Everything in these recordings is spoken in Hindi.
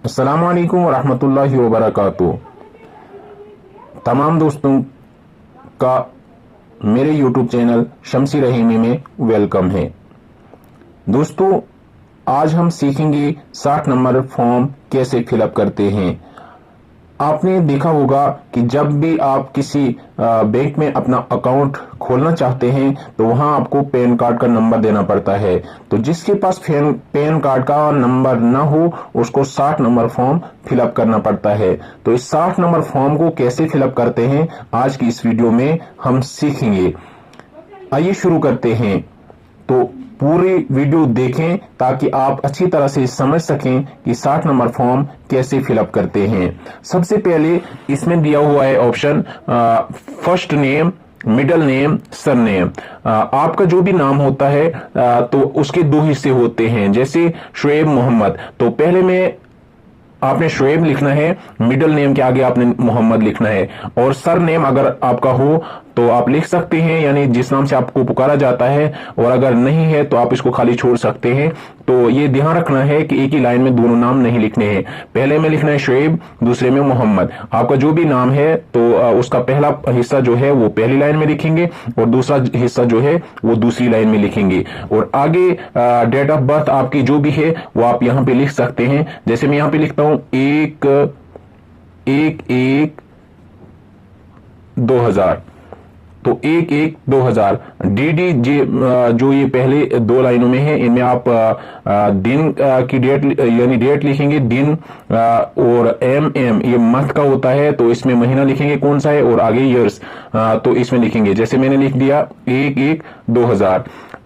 अस्सलामु अलैकुम वरहमतुल्लाहि वबरकातुहू। तमाम दोस्तों का मेरे यूट्यूब चैनल शम्सी रहीमी में वेलकम है। दोस्तों, आज हम सीखेंगे 60 नंबर फॉर्म कैसे फिलअप करते हैं। आपने देखा होगा कि जब भी आप किसी बैंक में अपना अकाउंट खोलना चाहते हैं तो वहां आपको पैन कार्ड का नंबर देना पड़ता है। तो जिसके पास पैन कार्ड का नंबर ना हो उसको 60 नंबर फॉर्म फिलअप करना पड़ता है। तो इस 60 नंबर फॉर्म को कैसे फिलअप करते हैं आज की इस वीडियो में हम सीखेंगे। आइए शुरू करते हैं। तो पूरी वीडियो देखें ताकि आप अच्छी तरह से समझ सकें कि 60 नंबर फॉर्म कैसे फिलअप करते हैं। सबसे पहले इसमें दिया हुआ है option first name, middle name, surname. आपका जो भी नाम होता है तो उसके दो हिस्से होते हैं। जैसे शुएब मोहम्मद, तो पहले में आपने शुएब लिखना है, मिडिल नेम के आगे आपने मोहम्मद लिखना है। और सर नेम अगर आपका हो तो आप लिख सकते हैं, यानी जिस नाम से आपको पुकारा जाता है, और अगर नहीं है तो आप इसको खाली छोड़ सकते हैं। तो ये ध्यान रखना है कि एक ही लाइन में दोनों नाम नहीं लिखने हैं। पहले में लिखना है शुएब, दूसरे में मोहम्मद। आपका जो भी नाम है तो उसका पहला हिस्सा जो है वो पहली लाइन में लिखेंगे और दूसरा हिस्सा जो है वो दूसरी लाइन में लिखेंगे। और आगे डेट ऑफ बर्थ आपकी जो भी है वो आप यहाँ पे लिख सकते हैं। जैसे मैं यहाँ पे लिखता हूं 1/1/2000, तो 1/1/2000। डीडी जो ये पहले दो लाइनों में है, इनमें आप दिन की डेट यानी डेट लिखेंगे, दिन। और एम ये मंथ का होता है तो इसमें महीना लिखेंगे कौन सा है, और आगे ईयर्स तो इसमें लिखेंगे। जैसे मैंने लिख दिया 1/1/2000।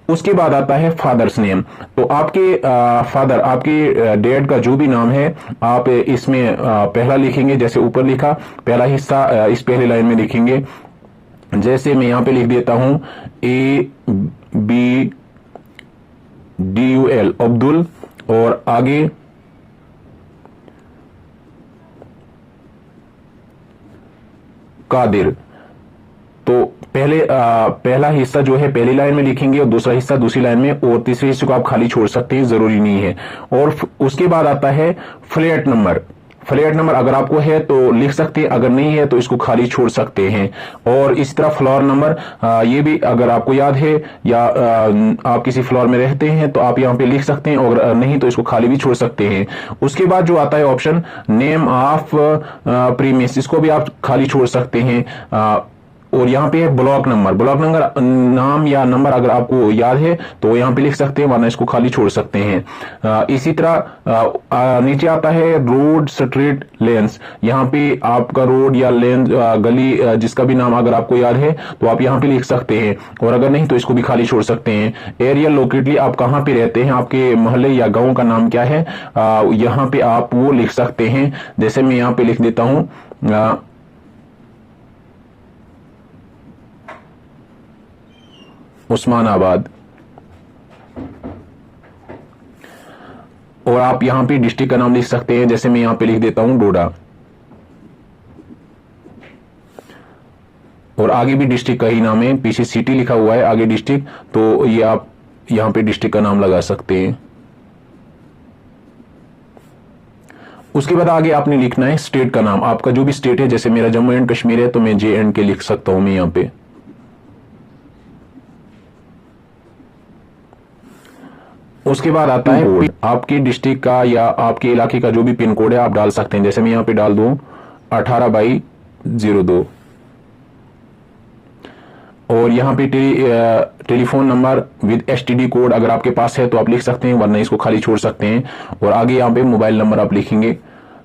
उसके बाद आता है फादर्स नेम। तो आपके फादर, आपके डैड का जो भी नाम है आप इसमें पहला लिखेंगे। जैसे ऊपर लिखा पहला हिस्सा इस पहली लाइन में लिखेंगे। जैसे मैं यहां पे लिख देता हूं ABDUL, अब्दुल, और आगे कादिर। तो पहला हिस्सा जो है पहली लाइन में लिखेंगे और दूसरा हिस्सा दूसरी लाइन में, और तीसरे हिस्से को आप खाली छोड़ सकते हैं, जरूरी नहीं है। और उसके बाद आता है फ्लैट नंबर। फ्लैट नंबर अगर आपको है तो लिख सकते हैं, अगर नहीं है तो इसको खाली छोड़ सकते हैं। और इस तरह फ्लोर नंबर, ये भी अगर आपको याद है या आप किसी फ्लोर में रहते हैं तो आप यहाँ पे लिख सकते हैं, और नहीं तो इसको खाली भी छोड़ सकते हैं। उसके बाद जो आता है ऑप्शन नेम ऑफ प्रीमिस, इसको भी आप खाली छोड़ सकते हैं। और यहाँ पे है ब्लॉक नंबर। ब्लॉक नंबर नाम या नंबर अगर आपको याद है तो यहाँ पे लिख सकते हैं, वरना इसको खाली छोड़ सकते हैं। इसी तरह नीचे आता है रोड, स्ट्रीट, लेन्स। यहाँ पे आपका रोड या लेन, गली, जिसका भी नाम अगर आपको याद है तो आप यहाँ पे लिख सकते हैं, और अगर नहीं तो इसको भी खाली छोड़ सकते हैं। एरिया लोकेटली, आप कहाँ पे रहते हैं, आपके मोहल्ले या गाँव का नाम क्या है, यहाँ पे आप वो लिख सकते हैं। जैसे मैं यहाँ पे लिख देता हूँ उस्मानाबाद, और आप यहां पे डिस्ट्रिक्ट का नाम लिख सकते हैं। जैसे मैं यहां पे लिख देता हूं डोडा, और आगे भी डिस्ट्रिक्ट का ही नाम है, पीछे सिटी लिखा हुआ है, आगे डिस्ट्रिक्ट, तो ये आप यहां पे डिस्ट्रिक्ट का नाम लगा सकते हैं। उसके बाद आगे आपने लिखना है स्टेट का नाम, आपका जो भी स्टेट है। जैसे मेरा जम्मू एंड कश्मीर है तो मैं JNK लिख सकता हूं मैं यहां पे। उसके बाद आता है आपके डिस्ट्रिक्ट का या आपके इलाके का जो भी पिन कोड है आप डाल सकते हैं। जैसे मैं यहां पे डाल दूं 18/02। और यहाँ पे telephone number with STD code अगर आपके पास है तो आप लिख सकते हैं, वरना इसको खाली छोड़ सकते हैं। और आगे यहाँ पे मोबाइल नंबर आप लिखेंगे,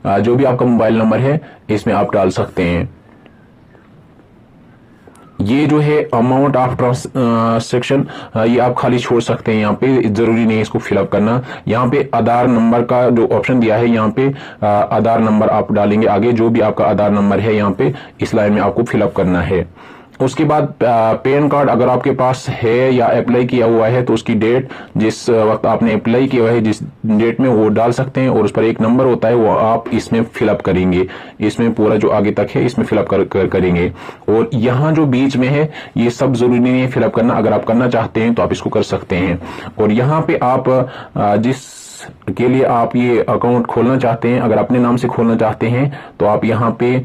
जो भी आपका मोबाइल नंबर है इसमें आप डाल सकते हैं। ये जो है अमाउंट ऑफ ट्रांसैक्शन, ये आप खाली छोड़ सकते हैं, यहाँ पे जरूरी नहीं है इसको फिलअप करना। यहाँ पे आधार नंबर का जो ऑप्शन दिया है, यहाँ पे आधार नंबर आप डालेंगे। आगे जो भी आपका आधार नंबर है यहाँ पे इस लाइन में आपको फिलअप करना है। उसके बाद पैन कार्ड अगर आपके पास है या अप्लाई किया हुआ है तो उसकी डेट, जिस वक्त आपने अप्लाई किया है जिस डेट में, वो डाल सकते हैं। और उस पर एक नंबर होता है वो आप इसमें फिलअप करेंगे, इसमें पूरा जो आगे तक है इसमें फिलअप करेंगे। और यहाँ जो बीच में है ये सब जरूरी नहीं है फिलअप करना, अगर आप करना चाहते हैं तो आप इसको कर सकते हैं। और यहाँ पे आप जिस के लिए आप ये अकाउंट खोलना चाहते हैं, अगर अपने नाम से खोलना चाहते हैं तो आप यहाँ पे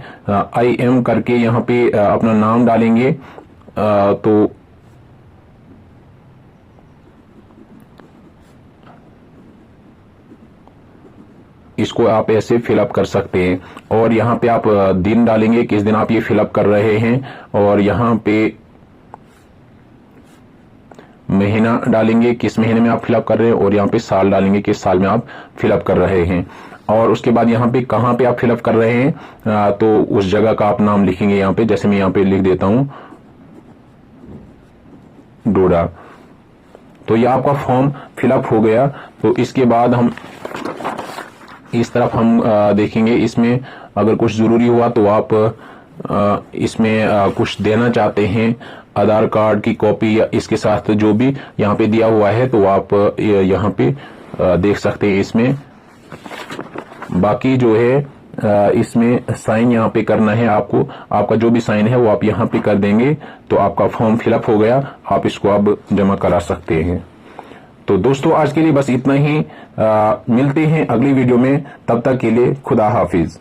IM करके यहाँ पे अपना नाम डालेंगे। तो इसको आप ऐसे फिलअप कर सकते हैं और यहाँ पे आप दिन डालेंगे किस दिन आप ये फिलअप कर रहे हैं, और यहाँ पे महीना डालेंगे किस महीने में आप फिलअप कर रहे हैं, और यहाँ पे साल डालेंगे किस साल में आप फिलअप कर रहे हैं। और उसके बाद यहाँ पे कहाँ पे आप फिलअप कर रहे हैं तो उस जगह का आप नाम लिखेंगे यहाँ पे। जैसे मैं यहाँ पे लिख देता हूं डोडा। तो ये आपका फॉर्म फिलअप हो गया। तो इसके बाद हम इस तरफ हम देखेंगे, इसमें अगर कुछ जरूरी हुआ तो आप इसमें कुछ देना चाहते हैं, आधार कार्ड की कॉपी या इसके साथ जो भी यहाँ पे दिया हुआ है तो आप यहाँ पे देख सकते हैं। इसमें बाकी जो है इसमें साइन यहाँ पे करना है आपको, आपका जो भी साइन है वो आप यहाँ पे कर देंगे तो आपका फॉर्म फिलअप हो गया। आप इसको अब जमा करा सकते हैं। तो दोस्तों आज के लिए बस इतना ही। मिलते हैं अगली वीडियो में, तब तक के लिए खुदा हाफिज।